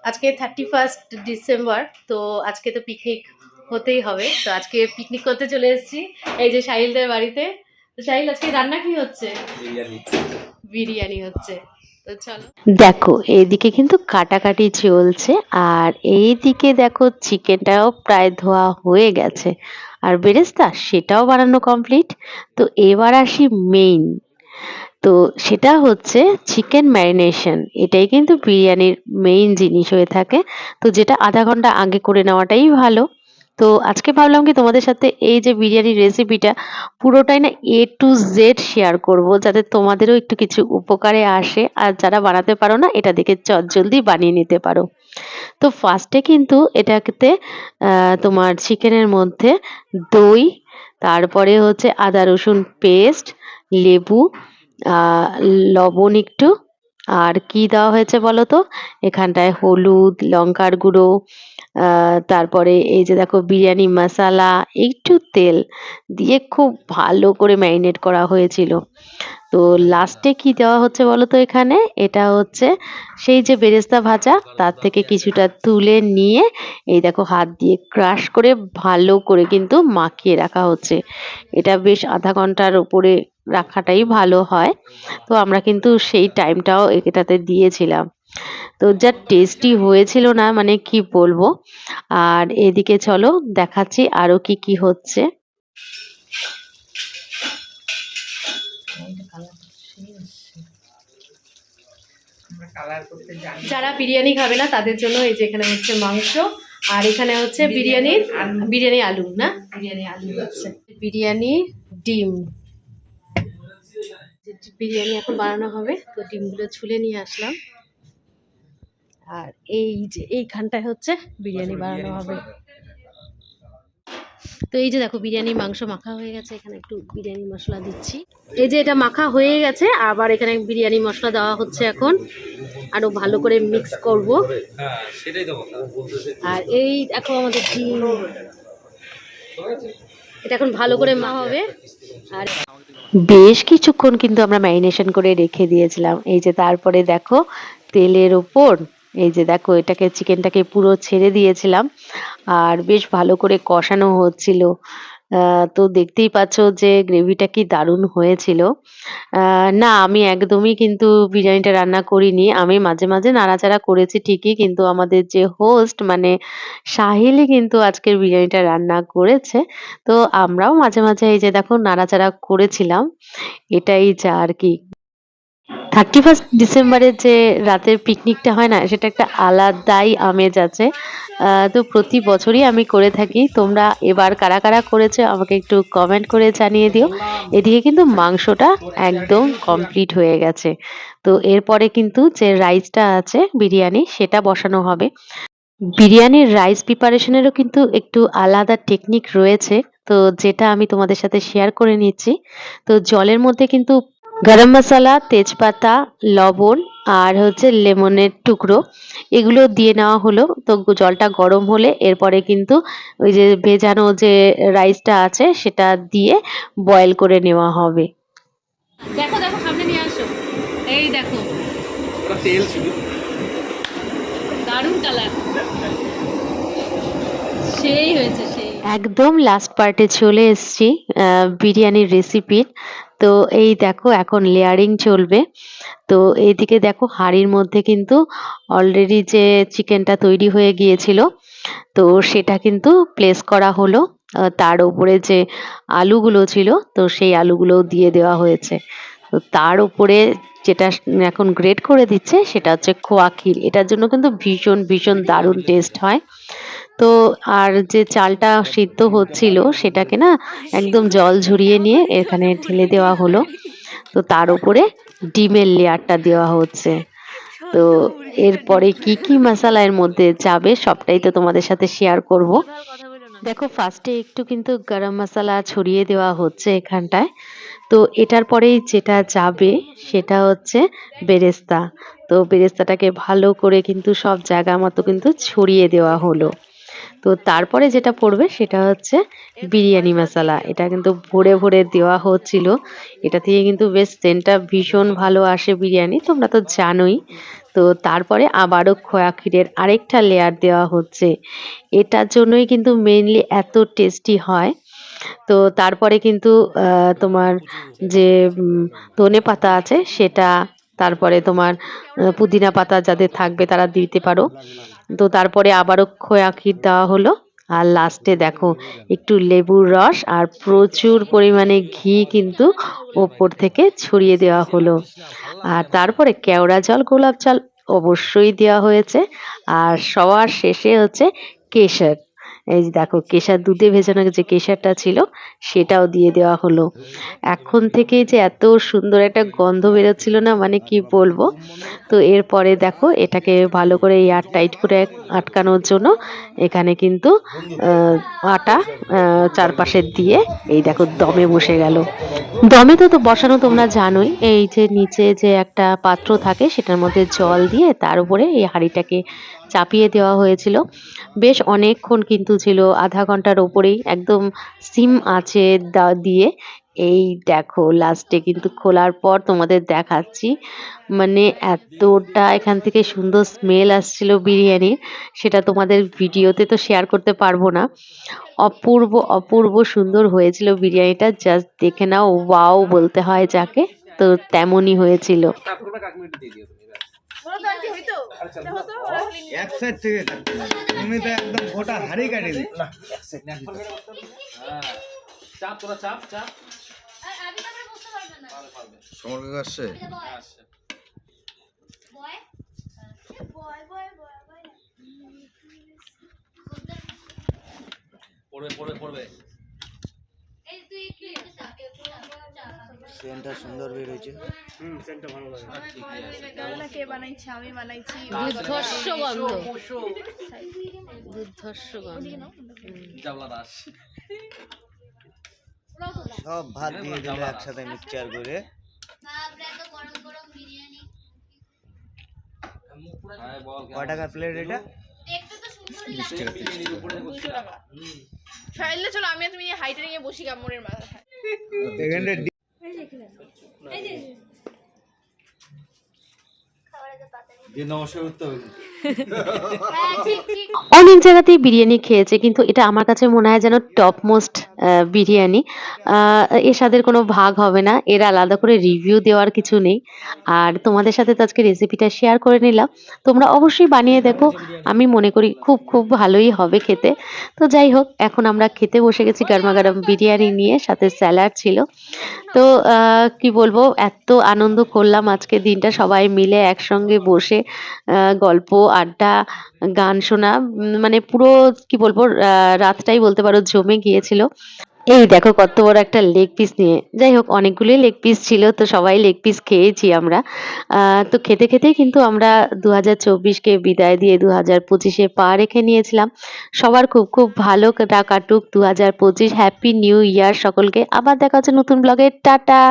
আজকে 31 ডিসেম্বর, তো আজকে তো পিকনিক হতেই হবে। তো আজকে পিকনিক করতে চলে এসেছি এই যে সাহিলদের বাড়িতে। তো সাহিল, আজকে রান্না কি হচ্ছে? বিরিয়ানি হচ্ছে। তো চলো। দেখো এইদিকে কিন্তু কাটাকাটি চলছে, আর এইদিকে দেখো চিকেনটাও প্রায় ধোয়া হয়ে গেছে, আর বেরেস্তা সেটাও বানানো কমপ্লিট। তো এবার আসি মেইন, তো সেটা হচ্ছে চিকেন ম্যারিনেশন। এটাই কিন্তু বিরিয়ানির মেইন জিনিস হয়ে থাকে, তো যেটা আধা ঘন্টা আগে করে নেওয়াটাই ভালো। তো আজকে ভাবলাম কি তোমাদের সাথে এই যে বিরিয়ানির রেসিপিটা পুরোটাই না A to Z শেয়ার করব, যাতে তোমাদেরও একটু কিছু উপকারে আসে, আর যারা বানাতে পারো না এটা দেখে চটজলদি বানিয়ে নিতে পারো। তো ফার্স্টে কিন্তু এটাতে তোমার চিকেনের মধ্যে দই, তারপরে হচ্ছে আদা রসুন পেস্ট, লেবু, লবণ একটু, আর কি দেওয়া হয়েছে বলো তো, এখানটায় হলুদ, লঙ্কার গুঁড়ো, তারপরে এই যে দেখো বিরিয়ানি মশালা, একটু তেল দিয়ে খুব ভালো করে ম্যারিনেট করা হয়েছিল। তো লাস্টে কি দেওয়া হচ্ছে বলো তো, এখানে এটা হচ্ছে সেই যে বেরেস্তা ভাজা, তার থেকে কিছুটা তুলে নিয়ে এই দেখো হাত দিয়ে ক্রাশ করে ভালো করে কিন্তু মাখিয়ে রাখা হচ্ছে। এটা বেশ আধা ঘন্টার উপরে রাখাটাই ভালো হয়। তো আমরা কিন্তু সেই টাইমটাও এটাতে দিয়েছিলাম। তো যা টেস্টি হয়েছিল না, মানে কি বলবো। আর এদিকে চলো দেখাচ্ছি আরো কি কি হচ্ছে। যারা বিরিয়ানি খাবে না তাদের জন্য এই যে এখানে হচ্ছে মাংস, আর এখানে হচ্ছে বিরিয়ানি আলু, না বিরিয়ানি আলু হচ্ছে, বিরিয়ানি ডিম। বিরিয়ানি এখন বানানো হবে, তো ডিমগুলো ছুলে নিয়ে আসলাম। আর এই যে এইখানটায় হচ্ছে বিরিয়ানি বানানো হবে। তো এই যে দেখো বিরিয়ানি মাংস মাখা হয়ে গেছে, এখানে একটু বিরিয়ানি মশলা দিচ্ছি। এই যে এটা মাখা হয়ে গেছে, আবার এখানে বিরিয়ানি মশলা দেওয়া হচ্ছে এখন, আরো ভালো করে মিক্স করব। আর এই দেখো আমাদের ডিম, এটা এখন ভালো করে মাখা হবে। আর বেশ কিছুক্ষণ কিন্তু আমরা ম্যারিনেশন করে রেখে দিয়েছিলাম। এই যে তারপরে দেখো তেলের ওপর এই যে দেখো এটাকে চিকেনটাকে পুরো ছেড়ে দিয়েছিলাম, আর বেশ ভালো করে কষানো হচ্ছিল। তো দেখতেই পাচ্ছ যে গ্রেভিটা কি দারুণ হয়েছিল। না আমি একদমই কিন্তু বিরিয়ানিটা রান্না করিনি, আমি মাঝে মাঝে নাড়াচাড়া করেছি ঠিকই, কিন্তু আমাদের যে হোস্ট মানে সাহিলই কিন্তু আজকের বিরিয়ানিটা রান্না করেছে। তো আমরাও মাঝে মাঝে এই যে দেখো নাড়াচাড়া করেছিলাম, এটাই যা আর কি। 31 ডিসেম্বরের যে রাতের পিকনিকটা হয় না, সেটা একটা আলাদাই আমেজ আছে। তো প্রতি বছরই আমি করে থাকি। তোমরা এবার কারা কারা করেছো আমাকে একটু কমেন্ট করে জানিয়ে দিও। এদিকে কিন্তু মাংসটা একদম কমপ্লিট হয়ে গেছে। তো এরপরে কিন্তু যে রাইসটা আছে বিরিয়ানি, সেটা বসানো হবে। বিরিয়ানির রাইস প্রিপারেশনেরও কিন্তু একটু আলাদা টেকনিক রয়েছে, তো যেটা আমি তোমাদের সাথে শেয়ার করে নিচ্ছি। তো জলের মধ্যে কিন্তু গরম মশলা, তেজপাতা, লবণ, আর হচ্ছে লেমনের টুকরো, এগুলো দিয়ে নেওয়া হলো। তো জলটা গরম হলে এরপরে কিন্তু ওই যে ভেজানো যে রাইসটা আছে সেটা দিয়ে বয়েল করে নেওয়া হবে। দেখো দেখো সামনে নিয়ে আসো, এই দেখো তেল শুধু, দারুণ কালার, সেই হয়েছে সেই। একদম লাস্ট পার্টে চলে এসেছি বিরিয়ানির রেসিপির। তো এই দেখো এখন লেয়ারিং চলবে। তো এইদিকে দেখো হাঁড়ির মধ্যে কিন্তু অলরেডি যে চিকেনটা তৈরি হয়ে গিয়েছিল, তো সেটা কিন্তু প্লেস করা হলো। তার উপরে যে আলুগুলো ছিল, তো সেই আলুগুলো দিয়ে দেওয়া হয়েছে। তো তার উপরে যেটা এখন গ্রেট করে দিচ্ছে সেটা হচ্ছে খোয়া ক্ষীর। এটার জন্য কিন্তু ভীষণ ভীষণ দারুণ টেস্ট হয়। তো আর যে চালটা সিদ্ধ হচ্ছিল সেটাকে না একদম জল ঝরিয়ে নিয়ে এখানে ঢেলে দেওয়া হলো। তো তার উপরে ডিমের লেয়ারটা দেওয়া হচ্ছে। তো এরপরে কি কি মশলা এর মধ্যে যাবে সবটাই তো তোমাদের সাথে শেয়ার করব। দেখো ফার্স্টে একটু কিন্তু গরম মশলা ছড়িয়ে দেওয়া হচ্ছে এখানটায়। তো এটার পরেই যেটা যাবে সেটা হচ্ছে বেরেস্তা। তো বেরেস্তাটাকে ভালো করে কিন্তু সব জায়গা মতো কিন্তু ছড়িয়ে দেওয়া হলো। তো তারপরে যেটা পড়বে সেটা হচ্ছে বিরিয়ানি মশলা। এটা কিন্তু ভরে ভরে দেওয়া হচ্ছিল। এটা থেকে কিন্তু বেশ সেন্টটা ভীষণ ভালো আসে বিরিয়ানি, তোমরা তো জানোই। তো তো তারপরে আবারও খোয়া ক্ষীরের আরেকটা লেয়ার দেওয়া হচ্ছে। এটার জন্যই কিন্তু মেইনলি এত টেস্টি হয়। তো তারপরে কিন্তু তোমার যে ধনেপাতা আছে সেটা, তারপরে তোমার পুদিনা পাতা যাদের থাকবে তারা দিতে পারো। তো তারপরে আবারও খোয়া ক্ষীর দেওয়া হলো। আর লাস্টে দেখো একটু লেবুর রস আর প্রচুর পরিমাণে ঘি কিন্তু ওপর থেকে ছড়িয়ে দেওয়া হলো। আর তারপরে কেওড়া জল, গোলাপ জল অবশ্যই দেওয়া হয়েছে। আর সবার শেষে হচ্ছে কেশর। এই যে দেখো কেশর, দুধে ভেজানো যে কেশরটা ছিল সেটাও দিয়ে দেওয়া হলো। এখন থেকে যে এত সুন্দর একটা গন্ধ বেরোচ্ছিল না, মানে কি বলবো। তো এরপরে দেখো এটাকে ভালো করে এয়ার টাইট করে আটকানোর জন্য এখানে কিন্তু আটা চারপাশে দিয়ে এই দেখো দমে বসে গেল। দমে তো বসানো তোমরা জানোই, এই যে নিচে যে একটা পাত্র থাকে সেটার মধ্যে জল দিয়ে তার উপরে এই হাঁড়িটাকে চাপিয়ে দেওয়া হয়েছিল। বেশ অনেকক্ষণ কিন্তু ছিল, আধা ঘন্টার ওপরেই, একদম সিম আঁচে দিয়ে। এই দেখো লাস্টে কিন্তু খোলার পর তোমাদের দেখাচ্ছি, মানে এতটা এখান থেকে সুন্দর স্মেল আসছিল বিরিয়ানির, সেটা তোমাদের ভিডিওতে তো শেয়ার করতে পারবো না। অপূর্ব অপূর্ব সুন্দর হয়েছিল বিরিয়ানিটা, জাস্ট দেখে নাও, ওয়াও বলতে হয় যাকে, তো তেমনই হয়েছিল। এক সাইড থেকে তুমি তো একদম গোটা হাড়ি কাটি দিচ্ছ। চাপ তোরা চাপ চাপ সমর্ক আসছে। পড়বে পড়বে পড়বে। সেন্টটা সুন্দর বের হয়েছে। সেন্টটা ভালো লাগে। গালনা কে বানাইছে? আমি বানাইছি। দুর্ধর্ষ গন্ধ, দুর্ধর্ষ গন্ধ। জাবলা দাস সব ভাত দিয়ে দিল একসাথে মিক্সচার করে। কয় টাকা প্লেট এটা? চলো আমি তুমি হাইটে নিয়ে বসি কামড়ের মাথায়। অনেক জায়গাতেই বিরিয়ানি খেয়েছে, কিন্তু এটা আমার কাছে মনে হয় যেন টপ মোস্ট বিরিয়ানি। এর স্বাদের কোনো ভাগ হবে না, এর আলাদা করে রিভিউ দেওয়ার কিছু নেই। আর তোমাদের সাথে তো আজকে রেসিপিটা শেয়ার করে নিলাম, তোমরা অবশ্যই বানিয়ে দেখো, আমি মনে করি খুব খুব ভালোই হবে খেতে। তো যাই হোক, এখন আমরা খেতে বসে গেছি গরমা গরম বিরিয়ানি নিয়ে, সাথে স্যালাড ছিল। তো কি বলবো, এত আনন্দ করলাম আজকে দিনটা সবাই মিলে একসঙ্গে বসে, গল্প আড্ডা গান শোনা, মানে পুরো কি বলবো, রাতটাই বলতে পারো জমে গিয়েছিল। এই দেখো কত বড় একটা লেগ পিস নিয়ে, যাই হোক অনেকগুলোই লেগ পিস ছিল, তো সবাই লেগ পিস খেয়েছি আমরা। তো খেতে খেতেই কিন্তু আমরা 2024কে বিদায় দিয়ে 2025-এ পা রেখে নিয়েছিলাম। সবার খুব খুব ভালো কাটুক 2025। হ্যাপি নিউ ইয়ার সকলকে। আবার দেখা হচ্ছে নতুন ব্লগে। টাটা।